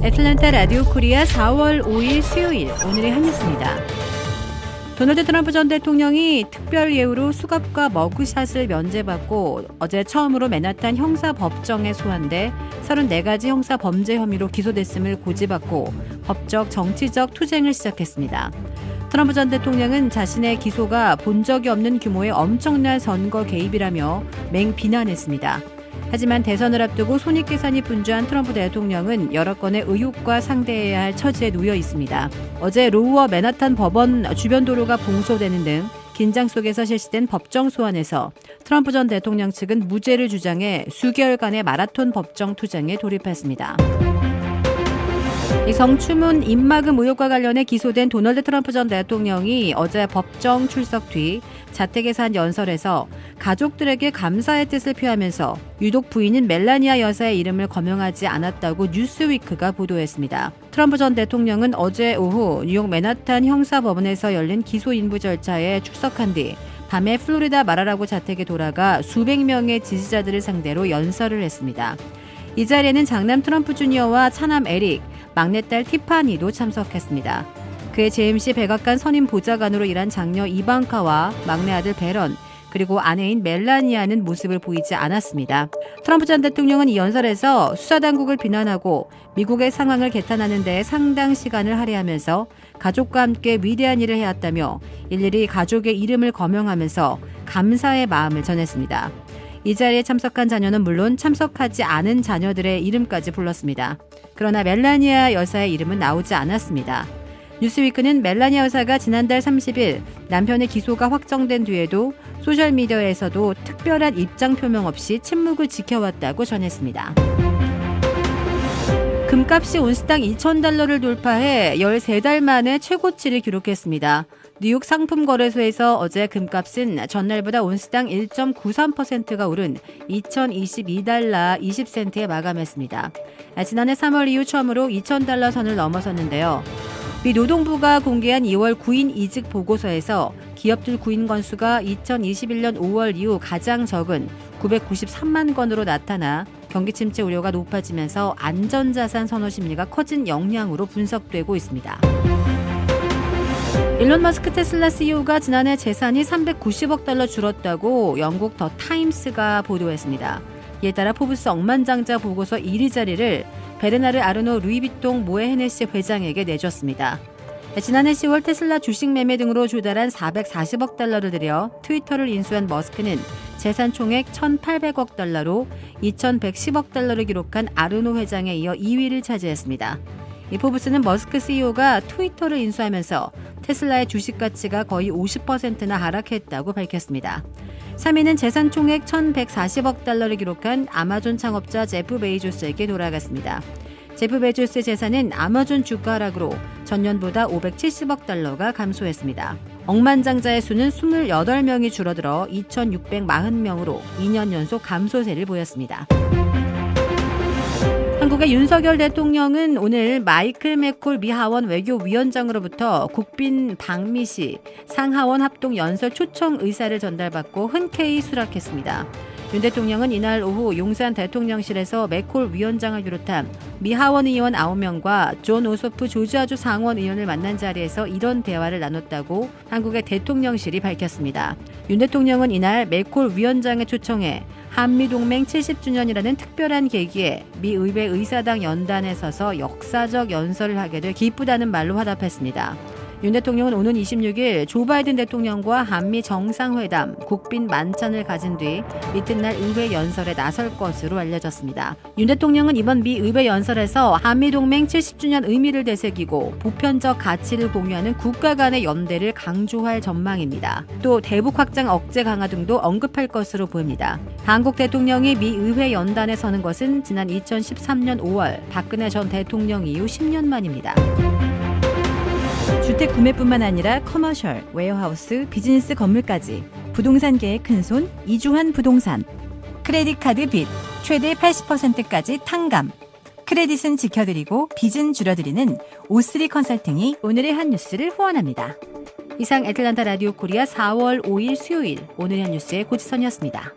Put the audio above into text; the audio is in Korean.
애틀랜타 라디오 코리아 4월 5일 수요일 오늘의 한 뉴스입니다. 도널드 트럼프 전 대통령이 특별 예우로 수갑과 머그샷을 면제받고 어제 처음으로 맨하탄 형사법정에 소환돼 34가지 형사 범죄 혐의로 기소됐음을 고지받고 법적 정치적 투쟁을 시작했습니다. 트럼프 전 대통령은 자신의 기소가 본 적이 없는 규모의 엄청난 선거 개입이라며 맹비난했습니다. 하지만 대선을 앞두고 손익계산이 분주한 트럼프 대통령은 여러 건의 의혹과 상대해야 할 처지에 놓여 있습니다. 어제 로우와 맨하탄 법원 주변 도로가 봉쇄되는 등 긴장 속에서 실시된 법정 소환에서 트럼프 전 대통령 측은 무죄를 주장해 수개월간의 마라톤 법정 투쟁에 돌입했습니다. 이 성추문 입막음 의혹과 관련해 기소된 도널드 트럼프 전 대통령이 어제 법정 출석 뒤 자택에서 한 연설에서 가족들에게 감사의 뜻을 표하면서 유독 부인인 멜라니아 여사의 이름을 거명하지 않았다고 뉴스위크가 보도했습니다. 트럼프 전 대통령은 어제 오후 뉴욕 맨하탄 형사법원에서 열린 기소 인부 절차에 출석한 뒤 밤에 플로리다 마라라고 자택에 돌아가 수백 명의 지지자들을 상대로 연설을 했습니다. 이 자리에는 장남 트럼프 주니어와 차남 에릭, 막내딸 티파니도 참석했습니다. 그의 제임시 백악관 선임 보좌관으로 일한 장녀 이방카와 막내 아들 베런, 그리고 아내인 멜라니아는 모습을 보이지 않았습니다. 트럼프 전 대통령은 이 연설에서 수사당국을 비난하고 미국의 상황을 개탄하는 데 상당 시간을 할애하면서 가족과 함께 위대한 일을 해왔다며 일일이 가족의 이름을 거명하면서 감사의 마음을 전했습니다. 이 자리에 참석한 자녀는 물론 참석하지 않은 자녀들의 이름까지 불렀습니다. 그러나 멜라니아 여사의 이름은 나오지 않았습니다. 뉴스위크는 멜라니아 여사가 지난달 30일 남편의 기소가 확정된 뒤에도 소셜미디어에서도 특별한 입장 표명 없이 침묵을 지켜왔다고 전했습니다. 금값이 온스당 $2,000를 돌파해 13달 만에 최고치를 기록했습니다. 뉴욕 상품거래소에서 어제 금값은 전날보다 온스당 1.93%가 오른 $2,022 20센트에 마감했습니다. 지난해 3월 이후 처음으로 $2,000 선을 넘어섰는데요. 미 노동부가 공개한 2월 구인 이직 보고서에서 기업들 구인 건수가 2021년 5월 이후 가장 적은 993만 건으로 나타나 경기 침체 우려가 높아지면서 안전자산 선호 심리가 커진 영향으로 분석되고 있습니다. 일론 머스크 테슬라 CEO가 지난해 재산이 $390억 줄었다고 영국 더 타임스가 보도했습니다. 이에 따라 포브스 억만장자 보고서 1위 자리를 베르나르 아르노 루이비통 모에 헤네시 회장에게 내줬습니다. 지난해 10월 테슬라 주식 매매 등으로 조달한 $440억 들여 트위터를 인수한 머스크는 재산 총액 $1,800억, 2,110억 기록한 아르노 회장에 이어 2위를 차지했습니다. 이 포브스는 머스크 CEO가 트위터를 인수하면서 테슬라의 주식 가치가 거의 50%나 하락했다고 밝혔습니다. 3위는 재산 총액 $1,140억 기록한 아마존 창업자 제프 베이조스에게 돌아갔습니다. 제프 베이조스의 재산은 아마존 주가 하락으로 전년보다 $570억 감소했습니다. 억만장자의 수는 28명이 줄어들어 2,640명으로 2년 연속 감소세를 보였습니다. 한국의 윤석열 대통령은 오늘 마이클 맥콜 미 하원 외교위원장으로부터 국빈 박미시 상하원 합동 연설 초청 의사를 전달받고 흔쾌히 수락했습니다. 윤 대통령은 이날 오후 용산 대통령실에서 맥콜 위원장을 비롯한 미 하원 의원 9명과 존 오소프 조지아주 상원 의원을 만난 자리에서 이런 대화를 나눴다고 한국의 대통령실이 밝혔습니다. 윤 대통령은 이날 맥콜 위원장의 초청에 한미동맹 70주년이라는 특별한 계기에 미 의회 의사당 연단에 서서 역사적 연설을 하게 돼 기쁘다는 말로 화답했습니다. 윤 대통령은 오는 26일 조 바이든 대통령과 한미 정상회담, 국빈 만찬을 가진 뒤 이튿날 의회 연설에 나설 것으로 알려졌습니다. 윤 대통령은 이번 미 의회 연설에서 한미동맹 70주년 의미를 되새기고 보편적 가치를 공유하는 국가 간의 연대를 강조할 전망입니다. 또 대북 확장 억제 강화 등도 언급할 것으로 보입니다. 한국 대통령이 미 의회 연단에 서는 것은 지난 2013년 5월 박근혜 전 대통령 이후 10년 만입니다. 주택 구매뿐만 아니라 커머셜, 웨어하우스, 비즈니스 건물까지 부동산계의 큰손 이주환 부동산. 크레딧 카드 빚 최대 80%까지 탕감. 크레딧은 지켜드리고 빚은 줄여드리는 O3 컨설팅이 오늘의 한 뉴스를 후원합니다. 이상 애틀랜타 라디오 코리아 4월 5일 수요일 오늘의 한 뉴스의 고지선이었습니다.